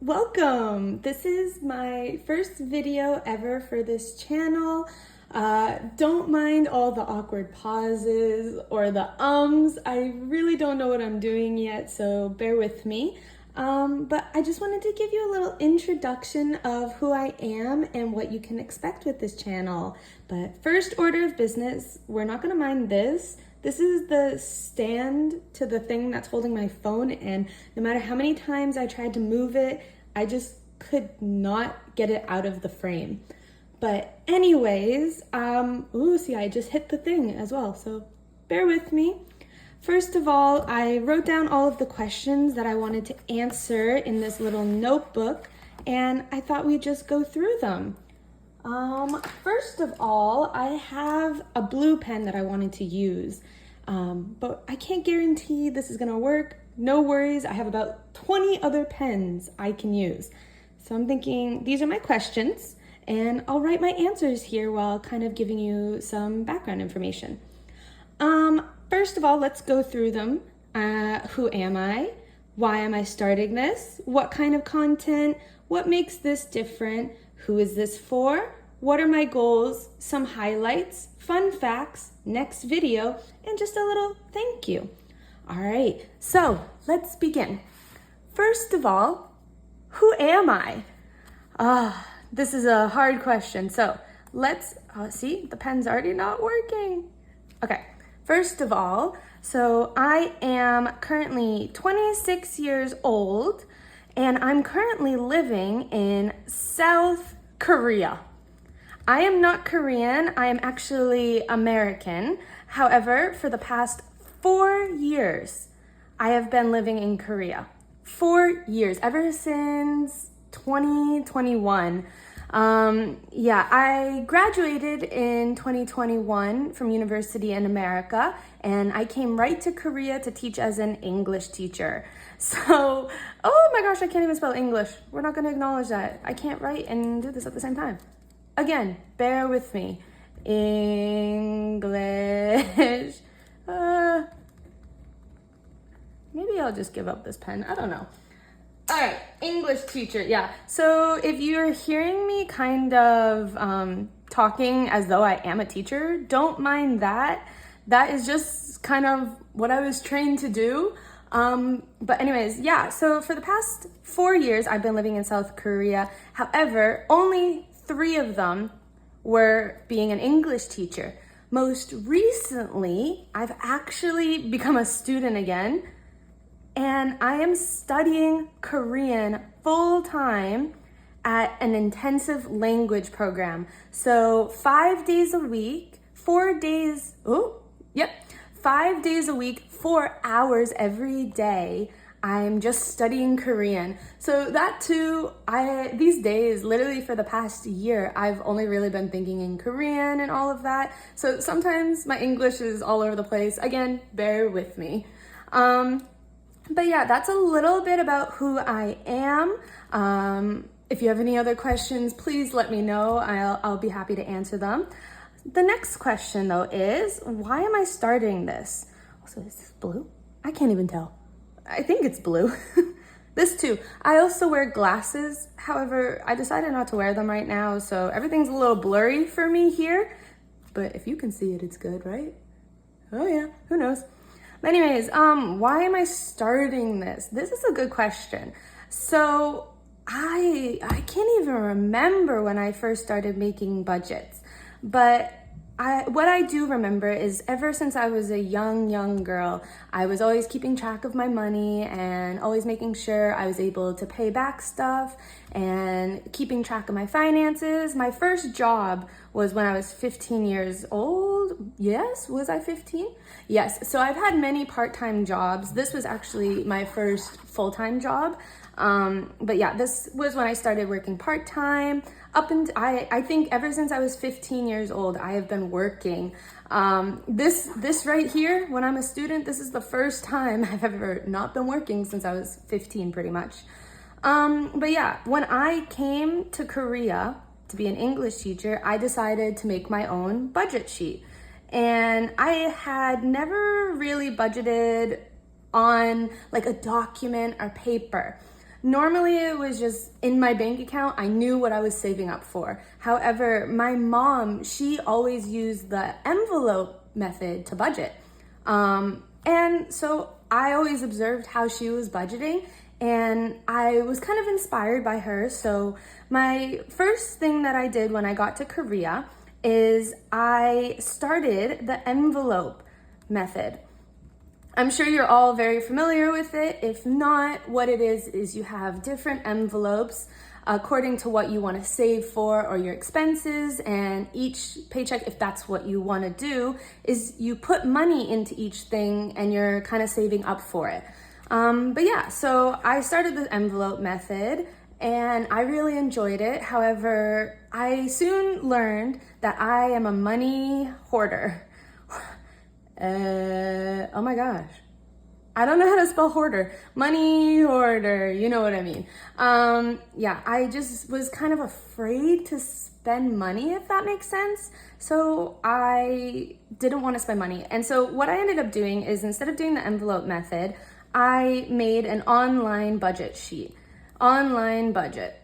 Welcome! This is my first video ever for this channel. Don't mind all the awkward pauses or the ums. I really don't know what I'm doing yet, so bear with me. But I just wanted to give you a little introduction of who I am and what you can expect with this channel. But first order of business, we're not gonna mind this. This is the stand to the thing that's holding my phone, and no matter how many times I tried to move it, I just could not get it out of the frame. But anyways, see, I just hit the thing as well, so bear with me. First of all, I wrote down all of the questions that I wanted to answer in this little notebook, and I thought we'd just go through them. First of all, I have a blue pen that I wanted to use, but I can't guarantee this is gonna work. No worries, I have about 20 other pens I can use. So I'm thinking these are my questions, and I'll write my answers here while kind of giving you some background information. First of all, let's go through them. Who am I? Why am I starting this? What kind of content? What makes this different? Who is this for? What are my goals? Some highlights, fun facts, next video, and just a little thank you. All right, so let's begin. First of all, who am I? This is a hard question. So let's, see, the pen's already not working. Okay, first of all, so I am currently 26 years old, and I'm currently living in South Korea. I am not Korean, I am actually American. However, for the past 4 years, I have been living in Korea. 4 years, ever since 2021. I graduated in 2021 from university in America, and I came right to Korea to teach as an English teacher. So, oh my gosh, I can't even spell English. We're not gonna acknowledge that. I can't write and do this at the same time. Again, bear with me. English. Maybe I'll just give up this pen. I don't know. All right, English teacher, yeah. So if you're hearing me kind of talking as though I am a teacher, don't mind that. That is just kind of what I was trained to do. But anyways, yeah, so for the past 4 years, I've been living in South Korea. However, only 3 of them were being an English teacher. Most recently, I've actually become a student again, and I am studying Korean full-time at an intensive language program. So 5 days a week, 5 days a week, 4 hours every day, I'm just studying Korean. So that too, these days, literally for the past year, I've only really been thinking in Korean and all of that. So sometimes my English is all over the place. Again, bear with me. But yeah, that's a little bit about who I am. If you have any other questions, please let me know. I'll be happy to answer them. The next question though is, why am I starting this? Also, is this blue? I can't even tell. I think it's blue. This too. I also wear glasses. However, I decided not to wear them right now, so everything's a little blurry for me here. But if you can see it, it's good, right? Oh yeah, who knows? But anyways, why am I starting this? This is a good question. So I can't even remember when I first started making budgets, but what I do remember is ever since I was a young girl, I was always keeping track of my money and always making sure I was able to pay back stuff and keeping track of my finances. My first job was when I was 15 years old. Yes, was I 15? Yes, so I've had many part-time jobs. This was actually my first full-time job. But yeah, this was when I started working part-time. I think ever since I was 15 years old, I have been working. This right here, when I'm a student, this is the first time I've ever not been working since I was 15 pretty much. But yeah, when I came to Korea to be an English teacher, I decided to make my own budget sheet. And I had never really budgeted on like a document or paper. Normally it was just in my bank account. I knew what I was saving up for. However, my mom, she always used the envelope method to budget. And so I always observed how she was budgeting, and I was kind of inspired by her. So my first thing that I did when I got to Korea is I started the envelope method. I'm sure you're all very familiar with it. If not, what it is you have different envelopes according to what you want to save for or your expenses, and each paycheck, if that's what you want to do, is you put money into each thing and you're kind of saving up for it. But yeah, so I started the envelope method and I really enjoyed it. However, I soon learned that I am a money hoarder. Oh my gosh. I don't know how to spell hoarder. Money hoarder, you know what I mean. Yeah, I just was kind of afraid to spend money, if that makes sense. So I didn't want to spend money. And so what I ended up doing is, instead of doing the envelope method, I made an online budget sheet. Online budget.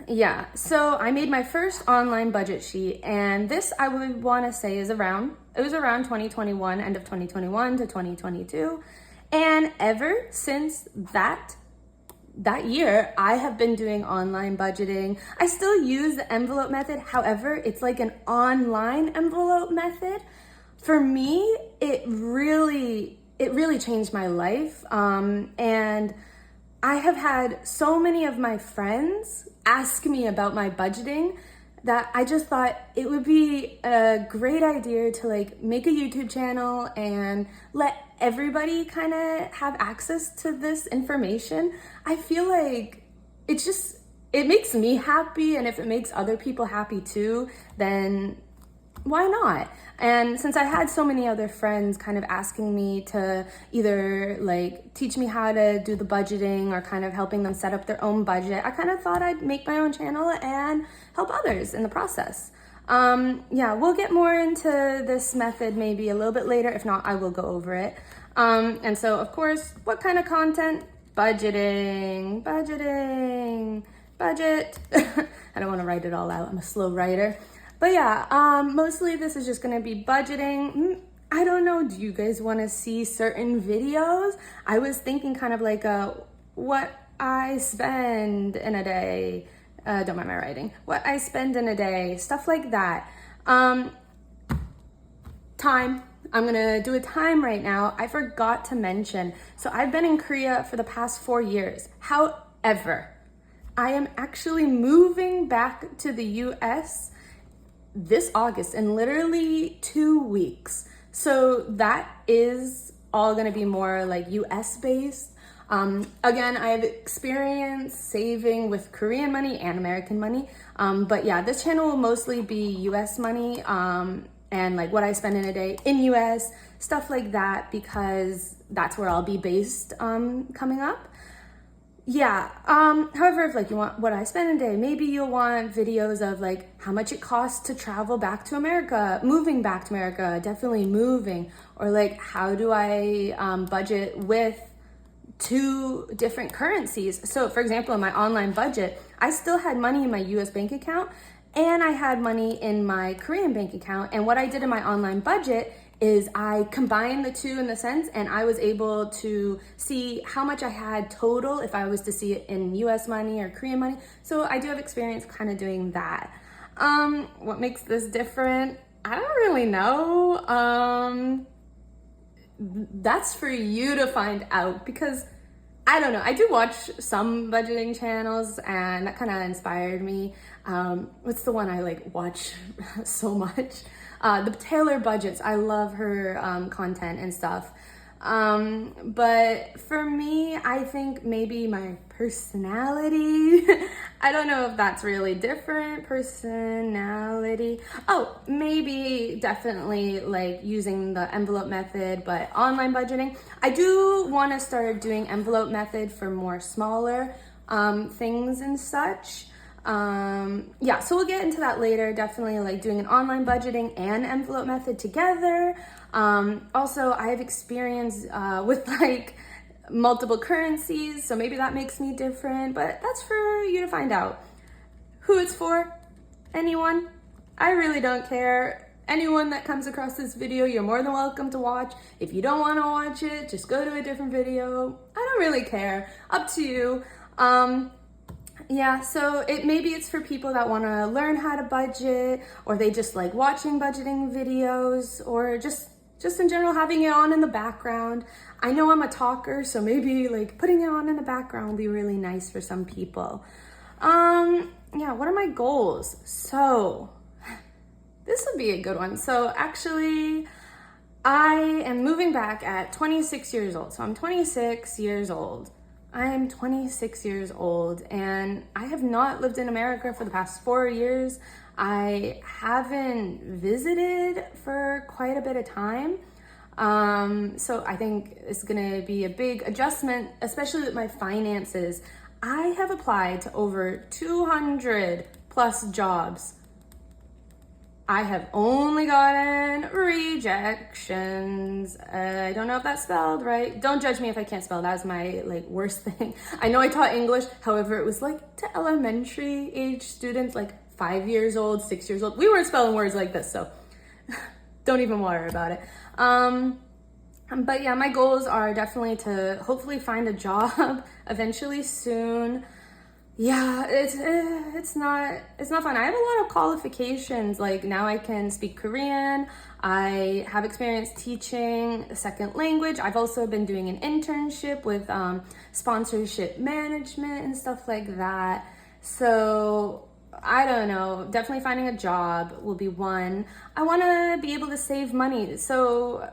Yeah, so I made my first online budget sheet, and this I would want to say is around 2021, end of 2021 to 2022. And ever since that year, I have been doing online budgeting. I still use the envelope method. However, it's like an online envelope method. For me, it really changed my life. And I have had so many of my friends ask me about my budgeting that I just thought it would be a great idea to like make a YouTube channel and let everybody kind of have access to this information. I feel like it makes me happy, and if it makes other people happy too, then why not? And since I had so many other friends kind of asking me to either like teach me how to do the budgeting or kind of helping them set up their own budget, I kind of thought I'd make my own channel and help others in the process. Yeah, we'll get more into this method maybe a little bit later. If not, I will go over it. And so of course, what kind of content? Budgeting, budget. I don't want to write it all out. I'm a slow writer. But yeah, mostly this is just gonna be budgeting. I don't know, do you guys wanna see certain videos? I was thinking kind of like what I spend in a day. Don't mind my writing. What I spend in a day, stuff like that. Time. I'm gonna do a time right now. I forgot to mention. So I've been in Korea for the past 4 years. However, I am actually moving back to the US this August in literally 2 weeks. So that is all gonna be more like US based. Again, I have experience saving with Korean money and American money. But yeah, this channel will mostly be US money and like what I spend in a day in US, stuff like that, because that's where I'll be based coming up. Yeah, however, if like you want what I spend in a day, maybe you'll want videos of like how much it costs to travel back to America, moving back to America, definitely moving, or like how do I budget with 2 different currencies. So for example, in my online budget, I still had money in my US bank account and I had money in my Korean bank account. And what I did in my online budget is I combined the 2 in the sense, and I was able to see how much I had total if I was to see it in US money or Korean money. So I do have experience kind of doing that. What makes this different? I don't really know. That's for you to find out, because I don't know. I do watch some budgeting channels and that kind of inspired me. What's the one I like watch so much? The TaylorBudgets. I love her content and stuff. But for me, I think maybe my personality, I don't know if that's really different. Personality. Oh, maybe definitely like using the envelope method, but online budgeting. I do want to start doing envelope method for more smaller things and such. Yeah, so we'll get into that later. Definitely like doing an online budgeting and envelope method together. Also, I have experience with like multiple currencies, so maybe that makes me different, but that's for you to find out. Who it's for? Anyone? I really don't care. Anyone that comes across this video, you're more than welcome to watch. If you don't want to watch it, just go to a different video. I don't really care. Up to you. Yeah, so maybe it's for people that want to learn how to budget, or they just like watching budgeting videos, or just in general having it on in the background. I know I'm a talker, so maybe like putting it on in the background will be really nice for some people. Yeah, what are my goals? So this would be a good one. So actually, I am moving back at 26 years old. So I'm 26 years old. I am 26 years old, and I have not lived in America for the past 4 years. I haven't visited for quite a bit of time. So I think it's gonna be a big adjustment, especially with my finances. I have applied to over 200 plus jobs. I have only gotten rejections. I don't know if that's spelled right. Don't judge me if I can't spell. That's my like worst thing. I know I taught English. However, it was like to elementary age students, like 5 years old, 6 years old. We weren't spelling words like this, so don't even worry about it. But yeah, my goals are definitely to hopefully find a job eventually soon. Yeah, it's not fun. I have a lot of qualifications. Like now I can speak Korean. I have experience teaching a second language. I've also been doing an internship with sponsorship management and stuff like that. So I don't know, definitely finding a job will be one. I want to be able to save money. So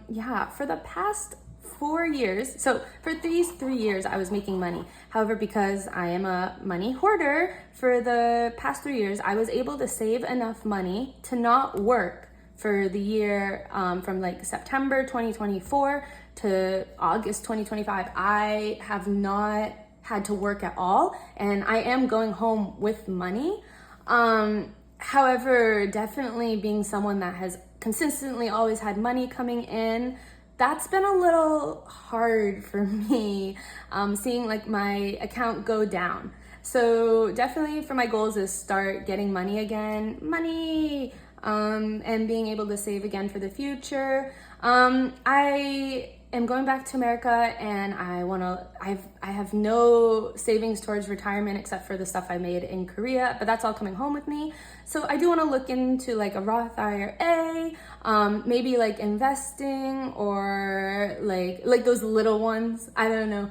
yeah, for the past 4 years, so for these 3 years I was making money. However, because I am a money hoarder, for the past 3 years I was able to save enough money to not work for the year from like September 2024 to August 2025. I have not had to work at all, and I am going home with money. However, definitely being someone that has consistently always had money coming in, that's been a little hard for me, seeing like my account go down. So definitely for my goals is start getting money again, and being able to save again for the future. I am going back to America, and I have no savings towards retirement except for the stuff I made in Korea, but that's all coming home with me. So I do want to look into like a Roth IRA, maybe like investing, or like those little ones. I don't know.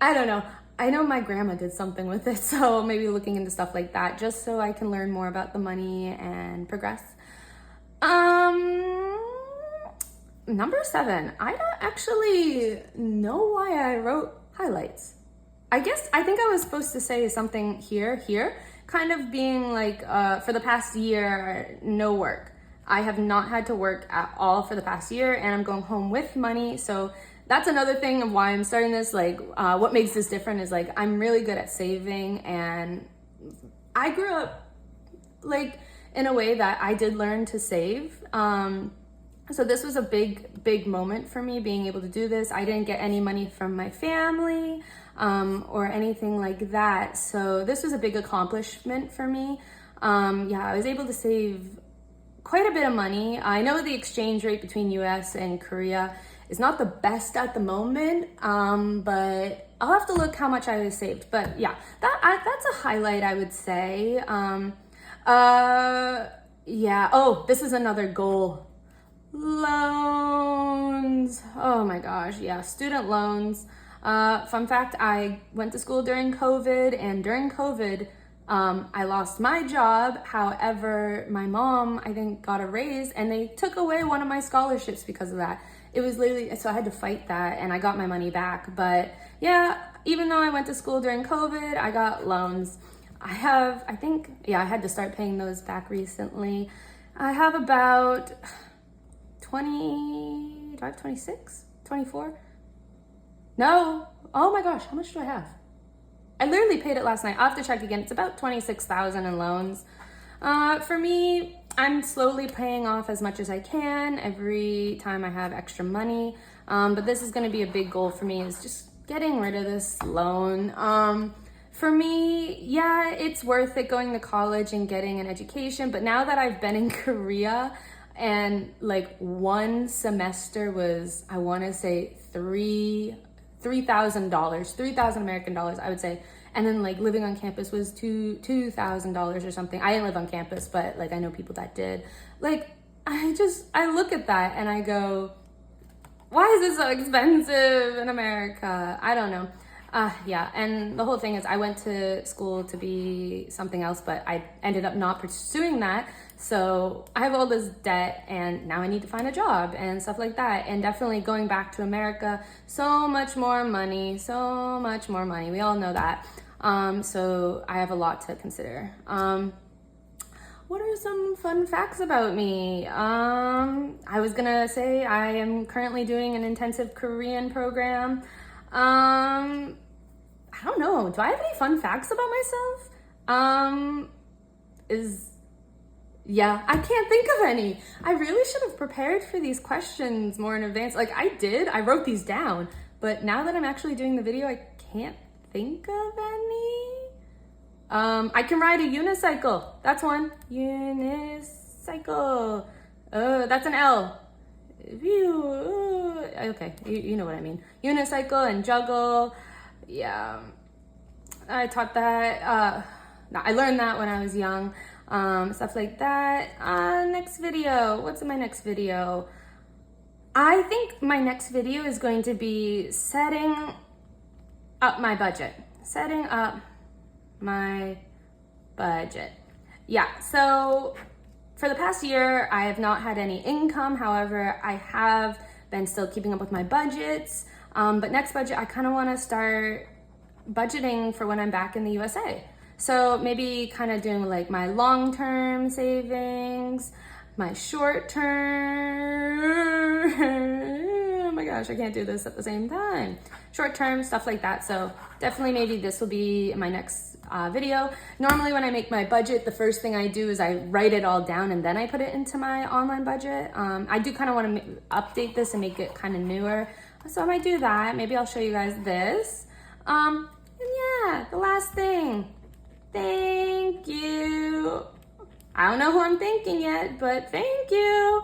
I know my grandma did something with it, so maybe looking into stuff like that just so I can learn more about the money and progress. Number 7, I don't actually know why I wrote highlights. I think I was supposed to say something here, kind of being like, for the past year, no work. I have not had to work at all for the past year, and I'm going home with money. So that's another thing of why I'm starting this. Like, what makes this different is like, I'm really good at saving, and I grew up like in a way that I did learn to save. So this was a big moment for me, being able to do this. I didn't get any money from my family or anything like that. So this was a big accomplishment for me. Yeah, I was able to save quite a bit of money. I know the exchange rate between US and Korea is not the best at the moment, but I'll have to look how much I saved. But yeah, that's a highlight, I would say. Yeah, oh, this is another goal. Loans. Oh my gosh, yeah, student loans. Fun fact, I went to school during COVID, and during COVID, I lost my job. However, my mom, I think, got a raise, and they took away one of my scholarships because of that. It was literally, so I had to fight that, and I got my money back. But yeah, even though I went to school during COVID, I got loans. I had to start paying those back recently. I have about 26, 24? No. Oh my gosh, how much do I have? I literally paid it last night. I'll have to check again. It's about 26,000 in loans. For me, I'm slowly paying off as much as I can every time I have extra money. But this is gonna be a big goal for me, is just getting rid of this loan. For me, yeah, it's worth it going to college and getting an education. But now that I've been in Korea and like one semester was, I want to say $3,000, 3,000 American dollars, I would say. And then like living on campus was $2,000 or something. I didn't live on campus, but like I know people that did. Like I look at that and I go, why is this so expensive in America? I don't know. Yeah, and the whole thing is I went to school to be something else, but I ended up not pursuing that. So I have all this debt and now I need to find a job and stuff like that. And definitely going back to America, so much more money. We all know that. So I have a lot to consider. What are some fun facts about me? I was gonna say I am currently doing an intensive Korean program. I don't know. Do I have any fun facts about myself? Yeah, I can't think of any. I really should have prepared for these questions more in advance. Like I did, I wrote these down, but now that I'm actually doing the video, I can't think of any. I can ride a unicycle. That's one. Unicycle. That's an L. Okay, you know what I mean. Unicycle and juggle. Yeah, I taught that. I learned that when I was young. Stuff like that. Next video. What's in my next video? I think my next video is going to be setting up my budget. Setting up my budget. Yeah, so for the past year, I have not had any income. However, I have been still keeping up with my budgets. But next budget, I kind of want to start budgeting for when I'm back in the USA. So maybe kind of doing like my long-term savings, my short-term, oh my gosh, I can't do this at the same time. Short-term, stuff like that. So definitely maybe this will be my next video. Normally when I make my budget, the first thing I do is I write it all down and then I put it into my online budget. I do kind of want to update this and make it kind of newer. So I might do that. Maybe I'll show you guys this. And yeah, the last thing. Thank you. I don't know who I'm thanking yet, but thank you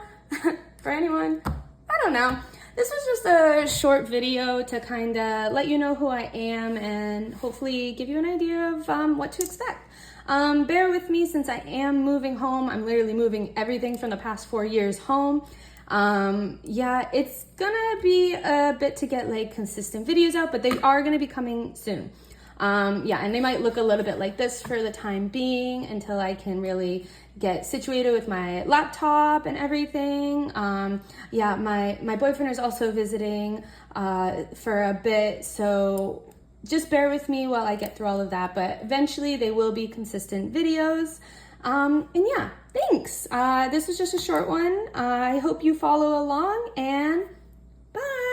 for anyone. I don't know. This was just a short video to kind of let you know who I am and hopefully give you an idea of what to expect. Bear with me since I am moving home. I'm literally moving everything from the past 4 years home. Yeah, it's gonna be a bit to get like consistent videos out, but they are gonna be coming soon. Yeah, and they might look a little bit like this for the time being until I can really get situated with my laptop and everything. Yeah, my boyfriend is also visiting for a bit, so just bear with me while I get through all of that, but eventually they will be consistent videos. And yeah, thanks. This was just a short one. I hope you follow along and bye.